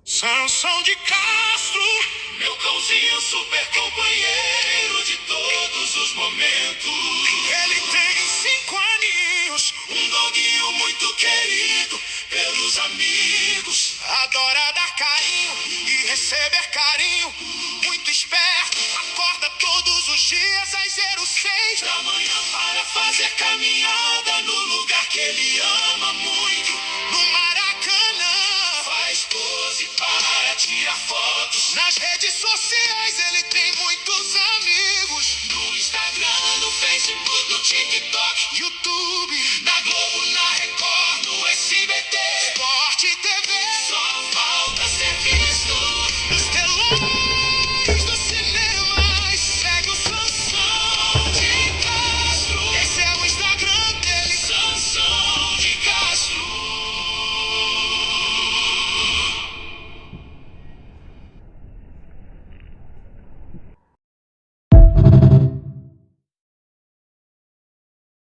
Sansão de Castro, meu cãozinho super companheiro de todos os momentos. Ele tem 5 aninhos, um doguinho muito querido pelos amigos. Adora dar carinho e receber carinho, muito esperto, acorda todos os dias às 06 da manhã para fazer caminhada no lugar que ele ama muito, no Maracanã. Faz pose para tirar fotos nas redes sociais, ele tem muitos amigos. No Instagram, no Facebook, no TikTok, YouTube, na Globo, na Record.